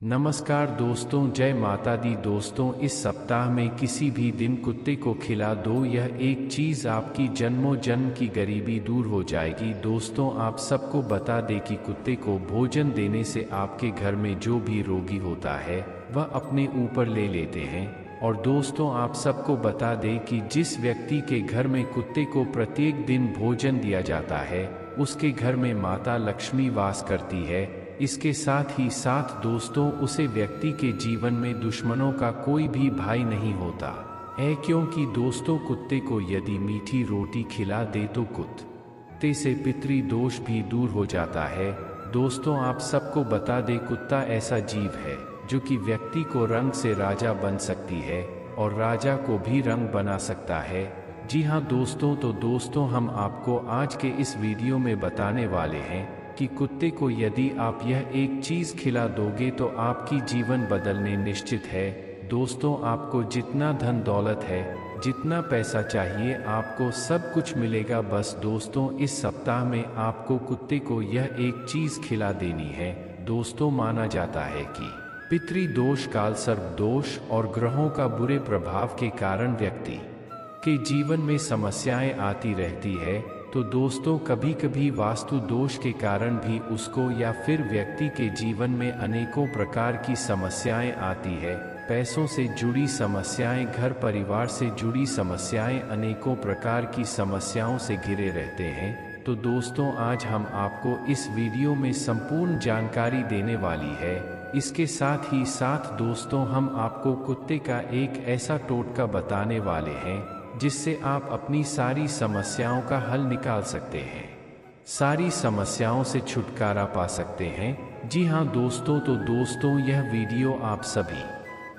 नमस्कार दोस्तों, जय माता दी। दोस्तों, इस सप्ताह में किसी भी दिन कुत्ते को खिला दो, यह एक चीज़ आपकी जन्मों जन्म की गरीबी दूर हो जाएगी। दोस्तों, आप सबको बता दें कि कुत्ते को भोजन देने से आपके घर में जो भी रोगी होता है वह अपने ऊपर ले लेते हैं। और दोस्तों, आप सबको बता दें कि जिस व्यक्ति के घर में कुत्ते को प्रत्येक दिन भोजन दिया जाता है उसके घर में माता लक्ष्मी वास करती है। इसके साथ ही साथ दोस्तों, उसे व्यक्ति के जीवन में दुश्मनों का कोई भी भय नहीं होता है, क्योंकि दोस्तों कुत्ते को यदि मीठी रोटी खिला दे तो कुत्ते से पितृ दोष भी दूर हो जाता है। दोस्तों, आप सबको बता दे, कुत्ता ऐसा जीव है जो कि व्यक्ति को रंग से राजा बन सकती है और राजा को भी रंग बना सकता है। जी हाँ दोस्तों, तो दोस्तों हम आपको आज के इस वीडियो में बताने वाले हैं कि कुत्ते को यदि आप यह एक चीज़ खिला दोगे तो आपकी जीवन बदलने निश्चित है। दोस्तों, आपको जितना धन दौलत है, जितना पैसा चाहिए, आपको सब कुछ मिलेगा। बस दोस्तों, इस सप्ताह में आपको कुत्ते को यह एक चीज़ खिला देनी है। दोस्तों, माना जाता है कि पितृ दोष, काल सर्प दोष और ग्रहों का बुरे प्रभाव के कारण व्यक्ति के जीवन में समस्याएं आती रहती है। तो दोस्तों, कभी कभी वास्तु दोष के कारण भी उसको या फिर व्यक्ति के जीवन में अनेकों प्रकार की समस्याएं आती है। पैसों से जुड़ी समस्याएं, घर परिवार से जुड़ी समस्याएं, अनेकों प्रकार की समस्याओं से घिरे रहते हैं। तो दोस्तों, आज हम आपको इस वीडियो में संपूर्ण जानकारी देने वाली है। इसके साथ ही साथ दोस्तों, हम आपको कुत्ते का एक ऐसा टोटका बताने वाले हैं जिससे आप अपनी सारी समस्याओं का हल निकाल सकते हैं, सारी समस्याओं से छुटकारा पा सकते हैं। जी हाँ दोस्तों, तो दोस्तों यह वीडियो आप सभी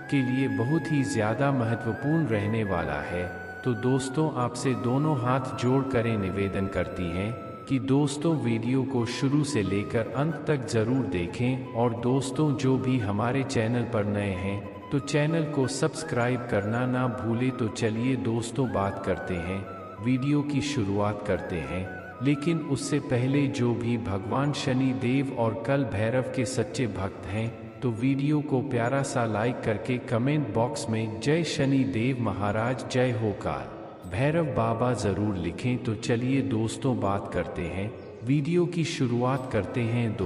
के लिए बहुत ही ज़्यादा महत्वपूर्ण रहने वाला है। तो दोस्तों, आपसे दोनों हाथ जोड़ कर निवेदन करती हैं कि दोस्तों वीडियो को शुरू से लेकर अंत तक ज़रूर देखें। और दोस्तों, जो भी हमारे चैनल पर नए हैं तो चैनल को सब्सक्राइब करना ना भूले। तो चलिए दोस्तों, बात करते हैं, वीडियो की शुरुआत करते हैं। लेकिन उससे पहले जो भी भगवान शनि देव और कल भैरव के सच्चे भक्त हैं तो वीडियो को प्यारा सा लाइक करके कमेंट बॉक्स में जय शनि देव महाराज, जय हो काल भैरव बाबा ज़रूर लिखें। तो चलिए दोस्तों, बात करते हैं, वीडियो की शुरुआत करते हैं।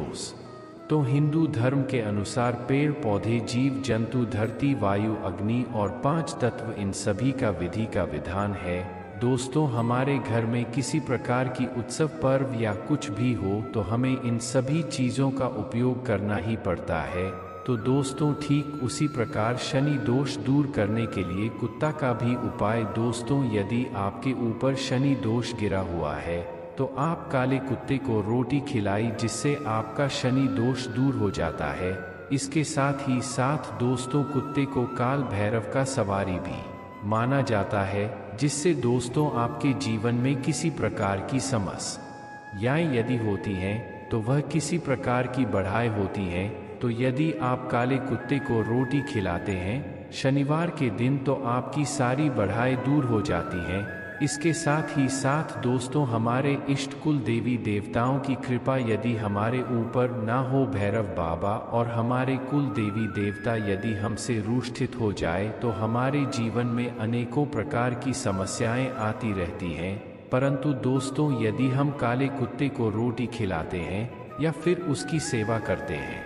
तो हिंदू धर्म के अनुसार पेड़ पौधे, जीव जंतु, धरती, वायु, अग्नि और 5 तत्व, इन सभी का विधि का विधान है। दोस्तों, हमारे घर में किसी प्रकार की उत्सव, पर्व या कुछ भी हो तो हमें इन सभी चीज़ों का उपयोग करना ही पड़ता है। तो दोस्तों, ठीक उसी प्रकार शनि दोष दूर करने के लिए कुत्ता का भी उपाय। दोस्तों, यदि आपके ऊपर शनि दोष गिरा हुआ है तो आप काले कुत्ते को रोटी खिलाई, जिससे आपका शनि दोष दूर हो जाता है। इसके साथ ही साथ दोस्तों, कुत्ते को काल भैरव का सवारी भी माना जाता है, जिससे दोस्तों आपके जीवन में किसी प्रकार की समस्याएं यदि होती हैं तो वह किसी प्रकार की बढ़ाई होती हैं। तो यदि आप काले कुत्ते को रोटी खिलाते हैं शनिवार के दिन तो आपकी सारी बढ़ाई दूर हो जाती हैं। इसके साथ ही साथ दोस्तों, हमारे इष्ट कुल देवी देवताओं की कृपा यदि हमारे ऊपर ना हो, भैरव बाबा और हमारे कुल देवी देवता यदि हमसे रूष्ठित हो जाए तो हमारे जीवन में अनेकों प्रकार की समस्याएं आती रहती हैं। परंतु दोस्तों, यदि हम काले कुत्ते को रोटी खिलाते हैं या फिर उसकी सेवा करते हैं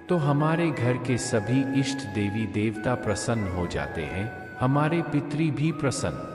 तो हमारे घर के सभी इष्ट देवी देवता प्रसन्न हो जाते हैं, हमारे पितृ भी प्रसन्न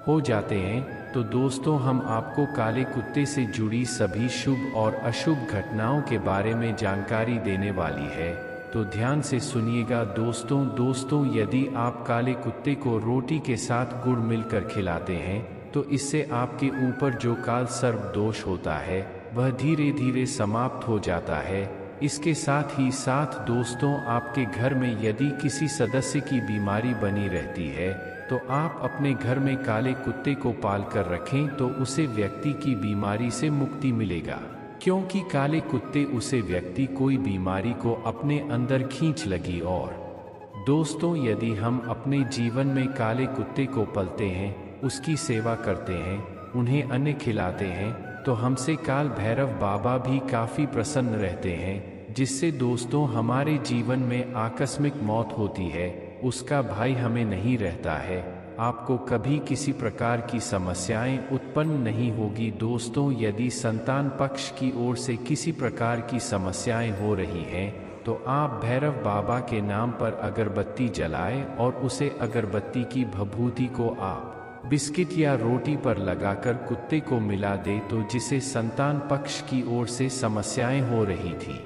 हो जाते हैं। तो दोस्तों, हम आपको काले कुत्ते से जुड़ी सभी शुभ और अशुभ घटनाओं के बारे में जानकारी देने वाली है। तो ध्यान से सुनिएगा दोस्तों, यदि आप काले कुत्ते को रोटी के साथ गुड़ मिलकर खिलाते हैं तो इससे आपके ऊपर जो काल सर्प दोष होता है वह धीरे धीरे समाप्त हो जाता है। इसके साथ ही साथ दोस्तों, आपके घर में यदि किसी सदस्य की बीमारी बनी रहती है तो आप अपने घर में काले कुत्ते को पाल कर रखें तो उसे व्यक्ति की बीमारी से मुक्ति मिलेगा, क्योंकि काले कुत्ते उसे व्यक्ति कोई बीमारी को अपने अंदर खींच लगी। और दोस्तों, यदि हम अपने जीवन में काले कुत्ते को पलते हैं, उसकी सेवा करते हैं, उन्हें अन्न खिलाते हैं तो हमसे काल भैरव बाबा भी काफ़ी प्रसन्न रहते हैं। जिससे दोस्तों हमारे जीवन में आकस्मिक मौत होती है, उसका भाई हमें नहीं रहता है, आपको कभी किसी प्रकार की समस्याएं उत्पन्न नहीं होगी। दोस्तों, यदि संतान पक्ष की ओर से किसी प्रकार की समस्याएं हो रही हैं, तो आप भैरव बाबा के नाम पर अगरबत्ती जलाएं और उसे अगरबत्ती की भभूति को आप बिस्किट या रोटी पर लगाकर कुत्ते को मिला दे, तो जिसे संतान पक्ष की ओर से समस्याएं हो रही थी,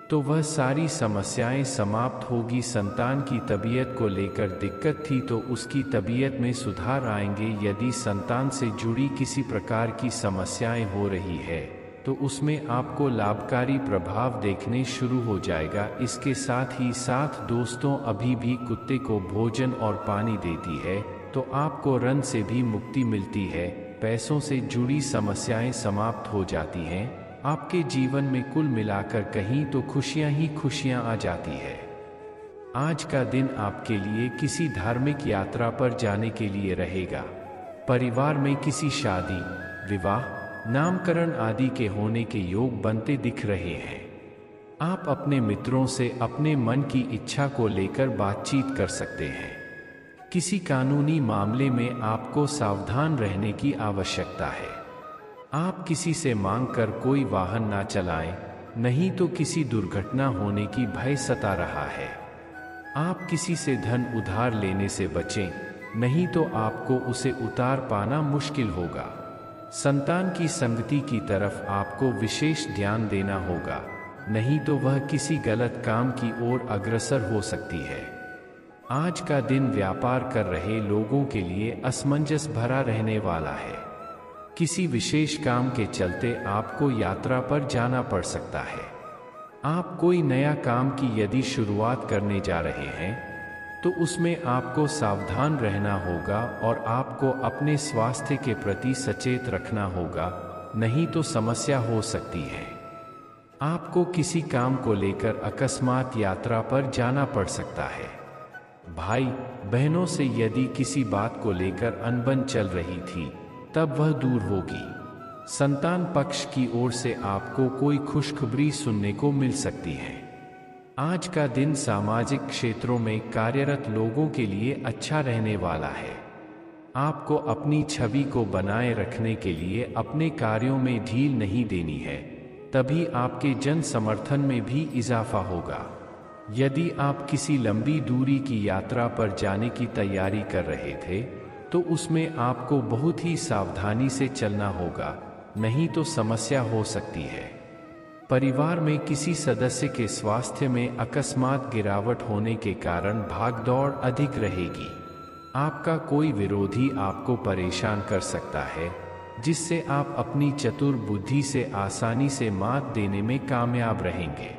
तो वह सारी समस्याएं समाप्त होगी। संतान की तबीयत को लेकर दिक्कत थी तो उसकी तबीयत में सुधार आएंगे। यदि संतान से जुड़ी किसी प्रकार की समस्याएं हो रही है, तो उसमें आपको लाभकारी प्रभाव देखने शुरू हो जाएगा। इसके साथ ही साथ दोस्तों, अभी भी कुत्ते को भोजन और पानी देती है तो आपको ऋण से भी मुक्ति मिलती है, पैसों से जुड़ी समस्याएं समाप्त हो जाती हैं, आपके जीवन में कुल मिलाकर कहीं तो खुशियां ही खुशियां आ जाती है। आज का दिन आपके लिए किसी धार्मिक यात्रा पर जाने के लिए रहेगा। परिवार में किसी शादी, विवाह, नामकरण आदि के होने के योग बनते दिख रहे हैं। आप अपने मित्रों से अपने मन की इच्छा को लेकर बातचीत कर सकते हैं। किसी कानूनी मामले में आपको सावधान रहने की आवश्यकता है। आप किसी से मांगकर कोई वाहन ना चलाएं, नहीं तो किसी दुर्घटना होने की भय सता रहा है। आप किसी से धन उधार लेने से बचें, नहीं तो आपको उसे उतार पाना मुश्किल होगा। संतान की संगति की तरफ आपको विशेष ध्यान देना होगा, नहीं तो वह किसी गलत काम की ओर अग्रसर हो सकती है। आज का दिन व्यापार कर रहे लोगों के लिए असमंजस भरा रहने वाला है। किसी विशेष काम के चलते आपको यात्रा पर जाना पड़ सकता है। आप कोई नया काम की यदि शुरुआत करने जा रहे हैं, तो उसमें आपको सावधान रहना होगा और आपको अपने स्वास्थ्य के प्रति सचेत रखना होगा, नहीं तो समस्या हो सकती है। आपको किसी काम को लेकर अकस्मात यात्रा पर जाना पड़ सकता है। भाई बहनों से यदि किसी बात को लेकर अनबन चल रही थी, तब वह दूर होगी। संतान पक्ष की ओर से आपको कोई खुशखबरी सुनने को मिल सकती है। आज का दिन सामाजिक क्षेत्रों में कार्यरत लोगों के लिए अच्छा रहने वाला है। आपको अपनी छवि को बनाए रखने के लिए अपने कार्यों में ढील नहीं देनी है, तभी आपके जन समर्थन में भी इजाफा होगा। यदि आप किसी लंबी दूरी की यात्रा पर जाने की तैयारी कर रहे थे, तो उसमें आपको बहुत ही सावधानी से चलना होगा, नहीं तो समस्या हो सकती है। परिवार में किसी सदस्य के स्वास्थ्य में अकस्मात गिरावट होने के कारण भागदौड़ अधिक रहेगी। आपका कोई विरोधी आपको परेशान कर सकता है, जिससे आप अपनी चतुर बुद्धि से आसानी से मात देने में कामयाब रहेंगे।